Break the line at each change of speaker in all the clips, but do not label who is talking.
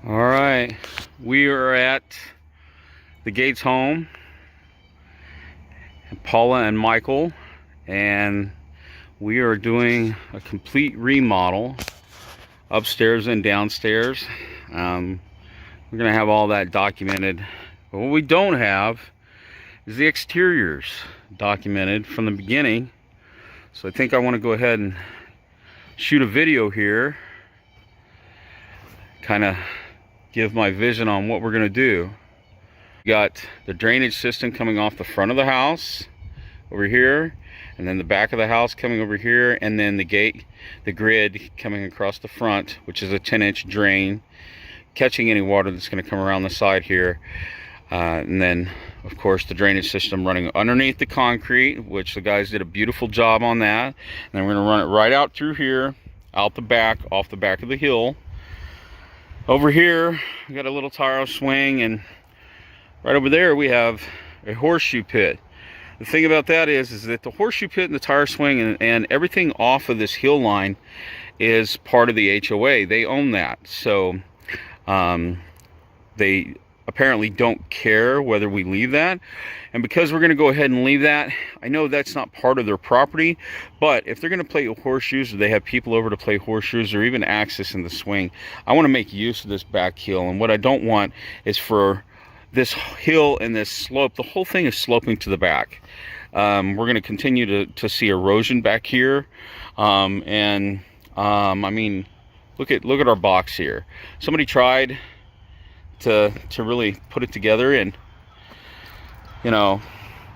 All right, we are at the Gates home, Paula and Michael, and we are doing a complete remodel upstairs and downstairs. We're gonna have all that documented, but what we don't have is the exteriors documented from the beginning. So I think I want to go ahead and shoot a video here, kind of give my vision on what we're going to do. We got the drainage system coming off the front of the house over here, and then the back of the house coming over here, and then the grid coming across the front, which is a 10-inch drain, catching any water that's going to come around the side here. And then of course the drainage system running underneath the concrete, which the guys did a beautiful job on that. And then we're going to run it right out through here, out the back, off the back of the hill. Over here we got a little tire swing, and right over there we have a horseshoe pit. The thing about that is that the horseshoe pit and the tire swing and everything off of this hill line is part of the HOA. They own that, so they apparently don't care whether we leave that. And because we're going to go ahead and leave that, I know that's not part of their property, but if they're going to play horseshoes, or they have people over to play horseshoes, or even access in the swing, I want to make use of this back hill. And what I don't want is for this hill and this slope, the whole thing is sloping to the back. We're going to continue to see erosion back here. I mean, look at our box here. Somebody tried to really put it together, and you know,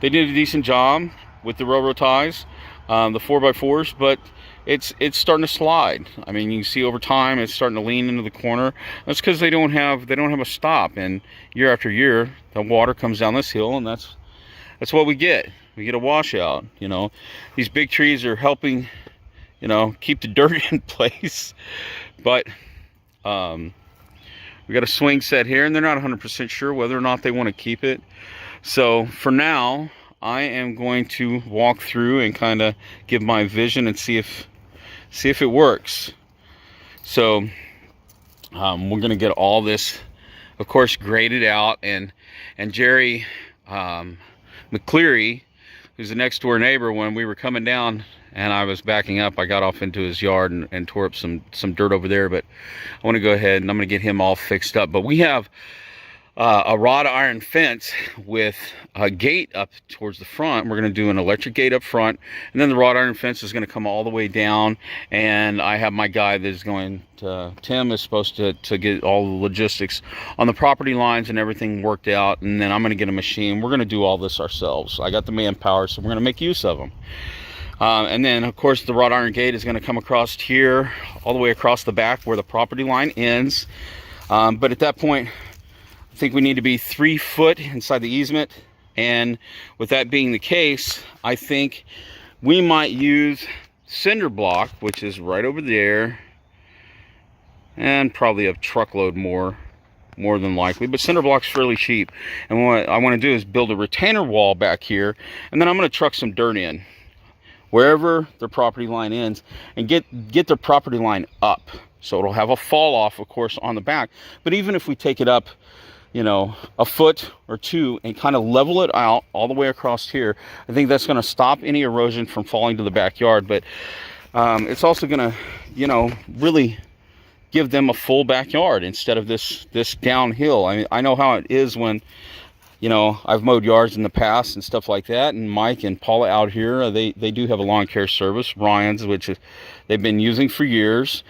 they did a decent job with the railroad ties, the 4x4s, but it's starting to slide. I mean, you can see over time it's starting to lean into the corner. That's because they don't have a stop, and year after year the water comes down this hill, and that's what we get. We get a washout. You know, these big trees are helping, you know, keep the dirt in place, but we got a swing set here, and they're not 100% sure whether or not they want to keep it. So for now, I am going to walk through and kind of give my vision and see if it works. So we're going to get all this, of course, graded out, and Jerry McCleary, who's the next door neighbor, when we were coming down and I was backing up, I got off into his yard and tore up some dirt over there. But I want to go ahead and I'm going to get him all fixed up. But we have a wrought iron fence with a gate up towards the front. We're going to do an electric gate up front, and then the wrought iron fence is going to come all the way down. And I have my guy that is going to, Tim is supposed to get all the logistics on the property lines and everything worked out, and then I'm going to get a machine. We're going to do all this ourselves. I got the manpower, so we're going to make use of them. And then of course the wrought iron gate is going to come across here, all the way across the back where the property line ends. But at that point, I think we need to be 3 foot inside the easement. And with that being the case, I think we might use cinder block, which is right over there, and probably a truckload more than likely, but cinder block's fairly cheap. And what I want to do is build a retainer wall back here, and then I'm going to truck some dirt in wherever their property line ends, and get their property line up, so it'll have a fall off, of course, on the back. But even if we take it up, you know, a foot or two and kind of level it out all the way across here, I think that's going to stop any erosion from falling to the backyard. But it's also going to, you know, really give them a full backyard instead of this downhill. I mean, I know how it is when, you know, I've mowed yards in the past and stuff like that, and Mike and Paula out here, they do have a lawn care service, Ryan's, which they've been using for years.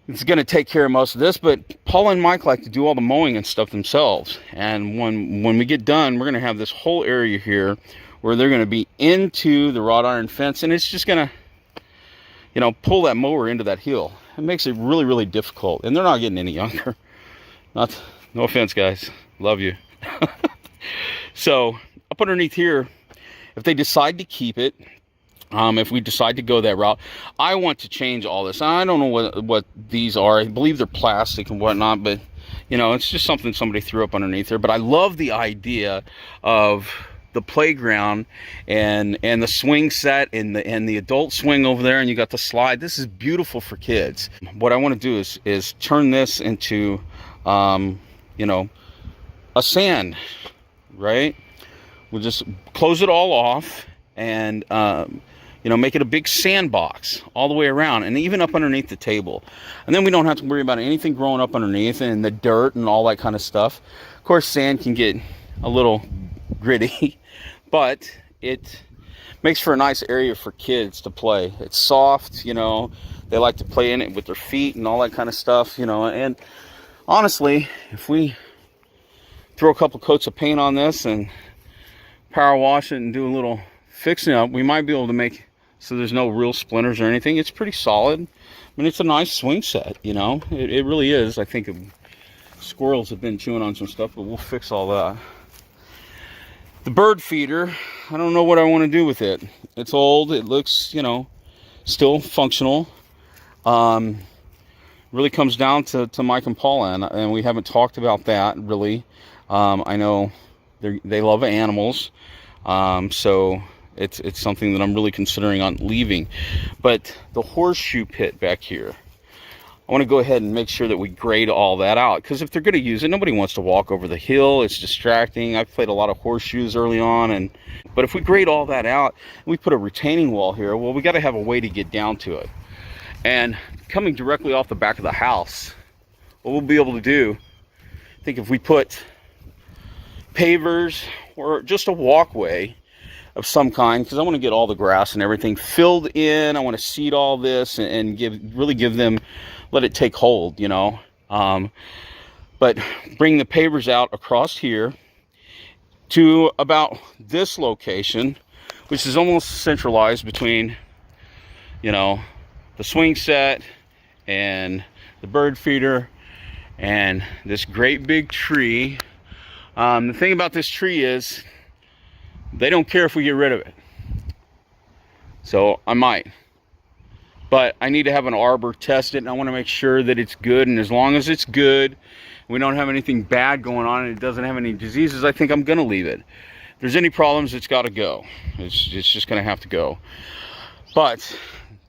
It's going to take care of most of this, but Paula and Mike like to do all the mowing and stuff themselves. And when we get done, we're going to have this whole area here where they're going to be into the wrought iron fence, and it's just going to, you know, pull that mower into that hill. It makes it really, really difficult, and they're not getting any younger. No offense, guys, love you. So up underneath here, if they decide to keep it, if we decide to go that route, I want to change all this. I don't know what these are. I believe they're plastic and whatnot, but you know, it's just something somebody threw up underneath there. But I love the idea of the playground and the swing set and the adult swing over there, and you got the slide. This is beautiful for kids. What I want to do is turn this into you know, a sand, right? We'll just close it all off and, you know, make it a big sandbox all the way around and even up underneath the table. And then we don't have to worry about anything growing up underneath and the dirt and all that kind of stuff. Of course, sand can get a little gritty, but it makes for a nice area for kids to play. It's soft, you know, they like to play in it with their feet and all that kind of stuff, you know. And honestly, if we throw a couple coats of paint on this and power wash it and do a little fixing up, we might be able to make so there's no real splinters or anything. It's pretty solid. I mean, it's a nice swing set, you know. It really is. I think squirrels have been chewing on some stuff, but we'll fix all that. The bird feeder, I don't know what I want to do with it. It's old. It looks, you know, still functional. Really comes down to Mike and Paula, and we haven't talked about that really. I know they love animals, so it's something that I'm really considering on leaving. But the horseshoe pit back here, I want to go ahead and make sure that we grade all that out, because if they're going to use it, nobody wants to walk over the hill. It's distracting. I've played a lot of horseshoes early on, but if we grade all that out, we put a retaining wall here, well, we got to have a way to get down to it. And coming directly off the back of the house, what we'll be able to do, I think if we put pavers or just a walkway of some kind, because I want to get all the grass and everything filled in. I want to seed all this and really give them, let it take hold, you know. But bring the pavers out across here to about this location, which is almost centralized between, you know, the swing set and the bird feeder and this great big tree. The thing about this tree is they don't care if we get rid of it. So I might. But I need to have an arbor test it, and I want to make sure that it's good. And as long as it's good, we don't have anything bad going on, and it doesn't have any diseases, I think I'm going to leave it. If there's any problems, it's got to go. It's just going to have to go. But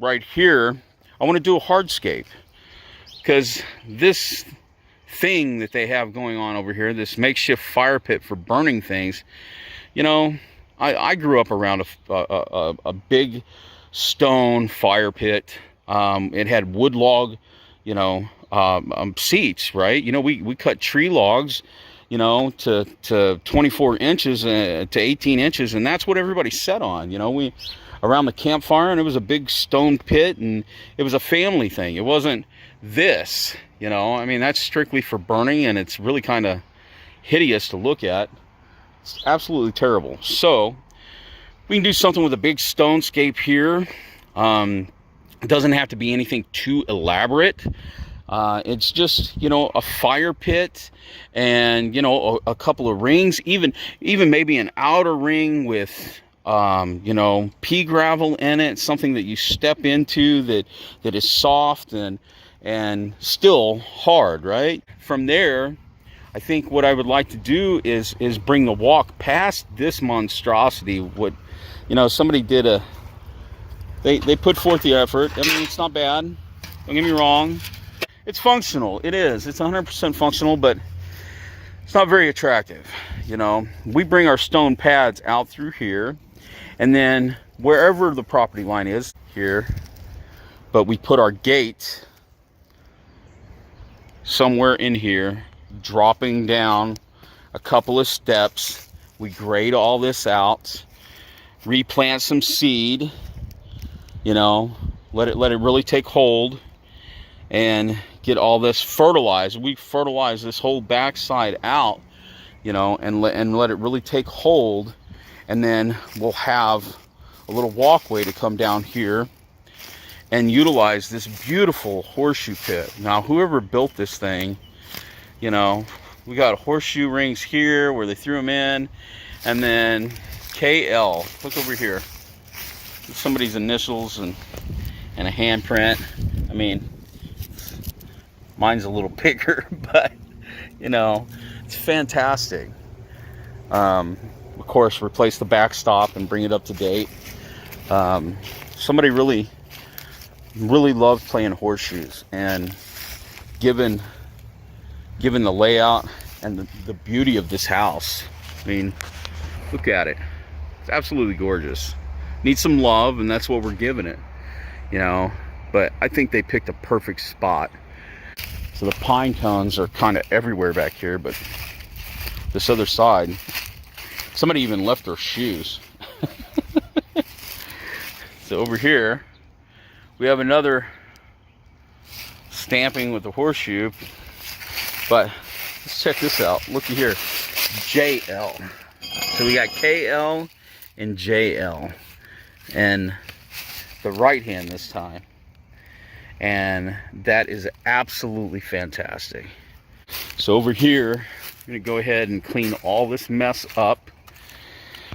right here, I want to do a hardscape, because this thing that they have going on over here, this makeshift fire pit for burning things, you know, I grew up around a big stone fire pit. It had wood log, you know, seats, right? You know, we cut tree logs, you know, to 24 inches to 18 inches, and that's what everybody sat on. You know, we around the campfire, and it was a big stone pit, and it was a family thing. It wasn't this, you know. I mean, that's strictly for burning, and it's really kind of hideous to look at. It's absolutely terrible. So we can do something with a big stone scape here. It doesn't have to be anything too elaborate. It's just, you know, a fire pit and, you know, a couple of rings, even maybe an outer ring with, you know, pea gravel in it, something that you step into that is soft and still hard, right? From there, I think what I would like to do is bring the walk past this monstrosity. What, you know, somebody did they put forth the effort. I mean, it's not bad. Don't get me wrong. It's functional. It is. It's 100% functional, but it's not very attractive. You know, we bring our stone pads out through here, and then wherever the property line is here, but we put our gate somewhere in here, dropping down a couple of steps. We grade all this out, replant some seed, you know, let it really take hold, and get all this fertilized. We fertilize this whole backside out, you know, and let it really take hold, and then we'll have a little walkway to come down here and utilize this beautiful horseshoe pit. Now, whoever built this thing, you know, we got horseshoe rings here where they threw them in, and then KL. Look over here. Somebody's initials and a handprint. I mean, mine's a little bigger, but you know, it's fantastic. Of course, replace the backstop and bring it up to date. Somebody really loved playing horseshoes, and given given the layout and the beauty of this house. I mean, look at it. It's absolutely gorgeous. Needs some love, and that's what we're giving it, you know. But I think they picked a perfect spot. So the pine cones are kind of everywhere back here, but this other side, somebody even left their shoes. So over here, we have another stamping with the horseshoe. But let's check this out. Looky here, JL. So we got KL and JL, and the right hand this time. And that is absolutely fantastic. So over here, I'm gonna go ahead and clean all this mess up.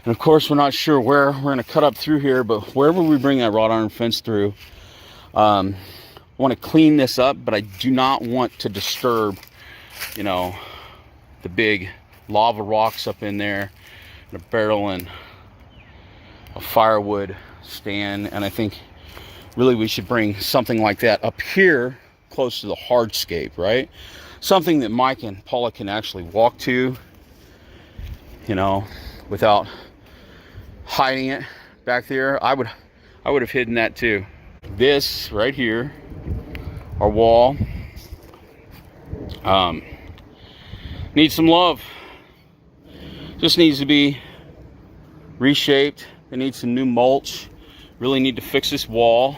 And of course, we're not sure where we're gonna cut up through here, but wherever we bring that wrought iron fence through, I want to clean this up, but I do not want to disturb, you know, the big lava rocks up in there, and a barrel and a firewood stand. And I think really we should bring something like that up here close to the hardscape, right? Something that Mike and Paula can actually walk to, you know, without hiding it back there. I would have hidden that too. This right here, our wall, needs some love. Just needs to be reshaped. It needs some new mulch. Really need to fix this wall.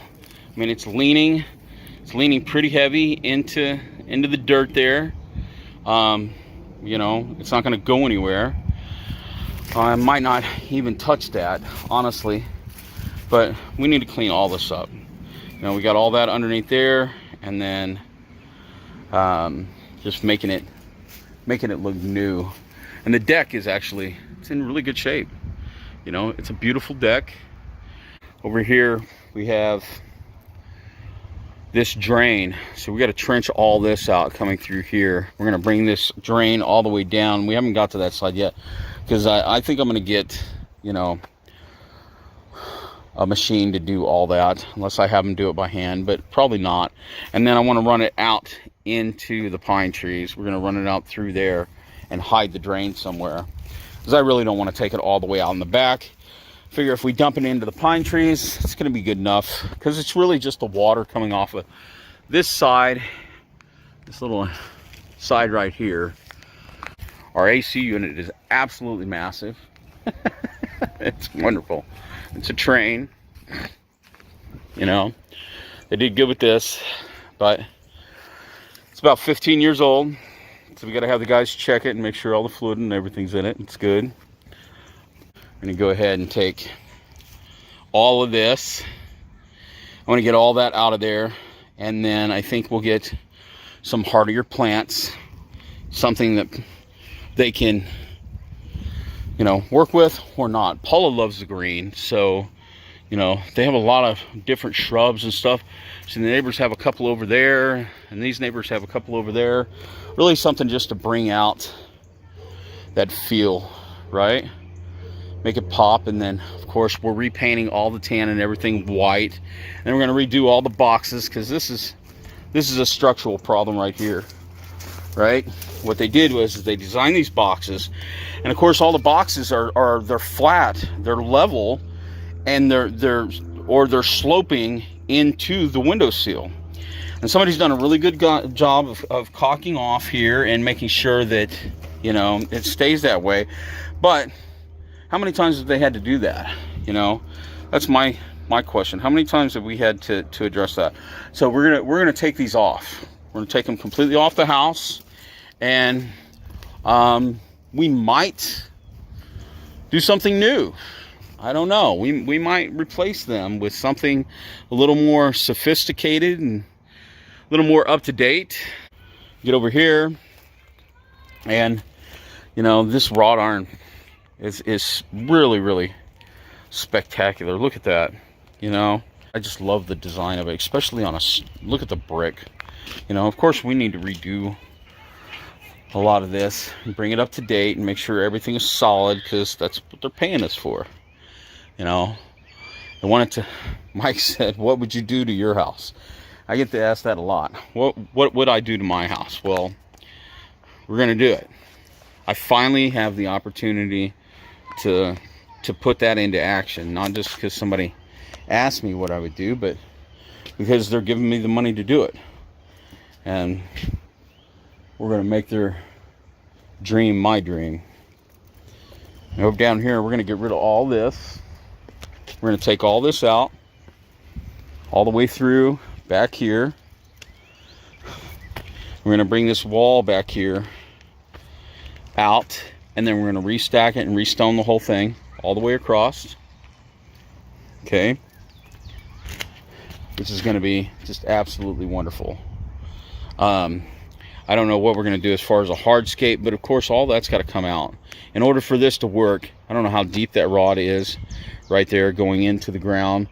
I mean, it's leaning pretty heavy into the dirt there. You know, it's not going to go anywhere. I might not even touch that, honestly, but we need to clean all this up. You know, we got all that underneath there, and then just making it look new. And the deck is actually, it's in really good shape. You know, it's a beautiful deck. Over here we have this drain, so we got to trench all this out coming through here. We're going to bring this drain all the way down. We haven't got to that side yet, because I think I'm going to get, you know, a machine to do all that, unless I have them do it by hand, but probably not. And then I want to run it out into the pine trees. We're going to run it out through there and hide the drain somewhere, because I really don't want to take it all the way out in the back. Figure if we dump it into the pine trees, it's going to be good enough, because it's really just the water coming off of this side, this little side right here. Our AC unit is absolutely massive. It's wonderful. It's a train. You know, they did good with this, but it's about 15 years old, so we got to have the guys check it and make sure all the fluid and everything's in it. It's good. I'm going to go ahead and take all of this. I want to get all that out of there, and then I think we'll get some hardier plants, something that they can, you know, work with or not. Paula loves the green, so, you know, they have a lot of different shrubs and stuff. So the neighbors have a couple over there, and these neighbors have a couple over there. Really something just to bring out that feel, right? Make it pop. And then of course we're repainting all the tan and everything white, and then we're going to redo all the boxes, because this is a structural problem right here, right? What they did was they designed these boxes, and of course all the boxes they're flat, they're level, and they're sloping into the windowsill. And somebody's done a really good job of caulking off here and making sure that, you know, it stays that way. But how many times have they had to do that? You know, that's my question. How many times have we had to address that? So we're gonna take these off. We're gonna take them completely off the house, and we might do something new. I don't know. We might replace them with something a little more sophisticated and a little more up to date. Get over here, and you know, this wrought iron is really, really spectacular. Look at that. You know, I just love the design of it, especially on look at the brick. You know, of course we need to redo a lot of this and bring it up to date and make sure everything is solid, because that's what they're paying us for. You know, I wanted to, Mike said, what would you do to your house? I get to ask that a lot. What would I do to my house? Well, we're gonna do it. I finally have the opportunity to put that into action, not just because somebody asked me what I would do, but because they're giving me the money to do it. And we're gonna make their dream my dream. I hope down here we're gonna get rid of all this. We're gonna take all this out, all the way through back here. We're gonna bring this wall back here out, and then we're gonna restack it and restone the whole thing all the way across. Okay, which is gonna be just absolutely wonderful. I don't know what we're gonna do as far as a hardscape, but of course all that's got to come out in order for this to work. I don't know how deep that rod is right there going into the ground,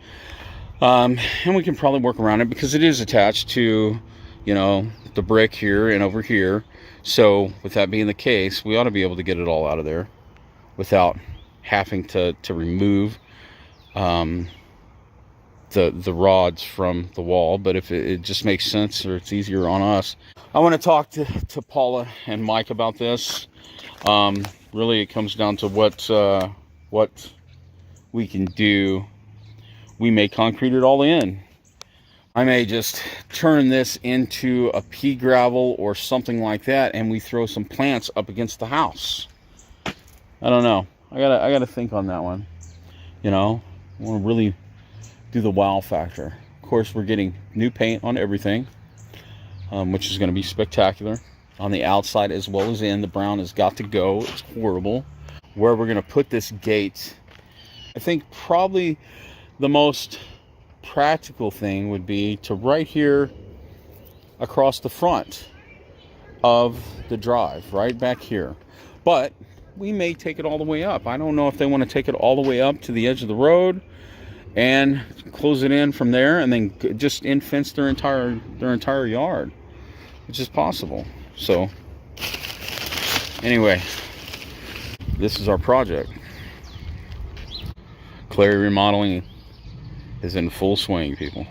and we can probably work around it because it is attached to, you know, the brick here and over here. So with that being the case, we ought to be able to get it all out of there without having to remove the rods from the wall. But if it just makes sense, or it's easier on us, I want to talk to Paula and Mike about this. Really, it comes down to what we can do. We may concrete it all in. I may just turn this into a pea gravel or something like that, and we throw some plants up against the house. I don't know. I gotta think on that one. You know, I want to really do the wow factor. Of course, we're getting new paint on everything, which is going to be spectacular on the outside as well as in. The brown has got to go. It's horrible. Where we're going to put this gate, I think probably the most practical thing would be to right here across the front of the drive, right back here. But we may take it all the way up. I don't know if they want to take it all the way up to the edge of the road and close it in from there and then just in-fence their entire yard, which is possible. So anyway, this is our project. Clary Remodeling is in full swing, people.